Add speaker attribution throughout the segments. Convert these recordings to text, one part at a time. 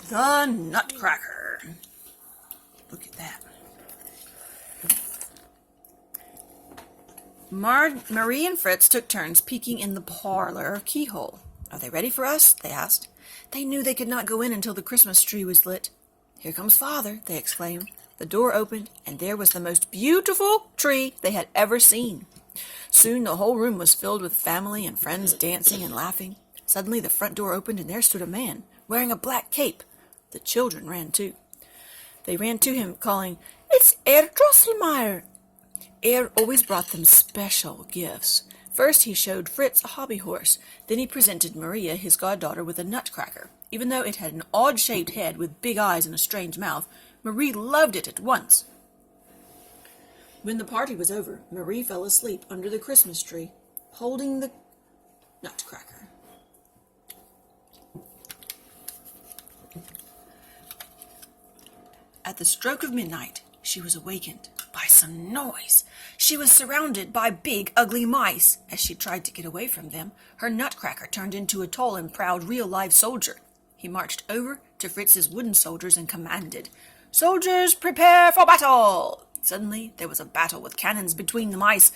Speaker 1: The Nutcracker. Look at that. Marie and Fritz took turns peeking in the parlor keyhole. "Are they ready for us?" they asked. They knew they could not go in until the Christmas tree was lit. "Here comes Father," they exclaimed. The door opened, and there was the most beautiful tree they had ever seen. Soon the whole room was filled with family and friends dancing and laughing. Suddenly the front door opened, and there stood a man, wearing a black cape. The children ran too. They ran to him, calling, "It's Herr Drosselmeyer!" Herr always brought them special gifts. First he showed Fritz a hobby horse. Then he presented Maria, his goddaughter, with a nutcracker. Even though it had an odd-shaped head with big eyes and a strange mouth, Marie loved it at once. When the party was over, Marie fell asleep under the Christmas tree, holding the nutcracker. At the stroke of midnight, she was awakened by some noise. She was surrounded by big, ugly mice. As she tried to get away from them, her nutcracker turned into a tall and proud real-life soldier. He marched over to Fritz's wooden soldiers and commanded, "Soldiers, prepare for battle!" Suddenly, there was a battle with cannons between the mice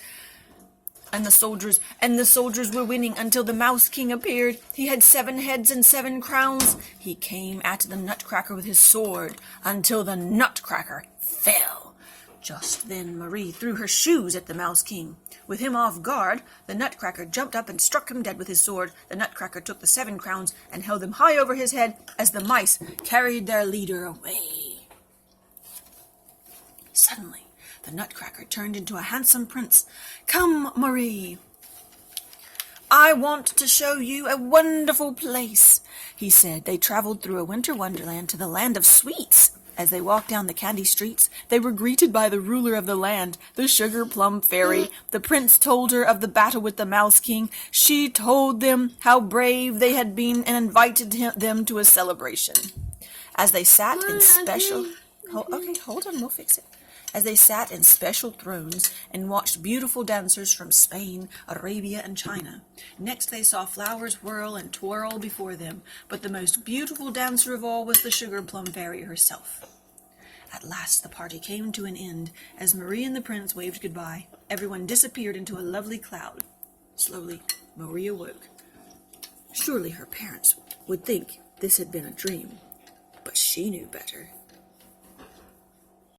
Speaker 1: and the soldiers were winning until the Mouse King appeared. He had 7 heads and 7 crowns. He came at the nutcracker with his sword until the nutcracker fell. Just then Marie threw her shoes at the Mouse King. With him off guard, the nutcracker jumped up and struck him dead with his sword. The nutcracker took the 7 crowns and held them high over his head as the mice carried their leader away. Suddenly, the nutcracker turned into a handsome prince. "Come, Marie, I want to show you a wonderful place," he said. They traveled through a winter wonderland to the land of sweets. As they walked down the candy streets, they were greeted by the ruler of the land, the sugar plum fairy. The prince told her of the battle with the Mouse King. She told them how brave they had been and invited them to a celebration. As they sat in special... hold on, we'll fix it. As they sat in special thrones and watched beautiful dancers from Spain, Arabia, and China. Next they saw flowers whirl and twirl before them, but the most beautiful dancer of all was the sugar plum fairy herself. At last the party came to an end. As Marie and the prince waved goodbye, everyone disappeared into a lovely cloud. Slowly, Marie awoke. Surely her parents would think this had been a dream, but she knew better.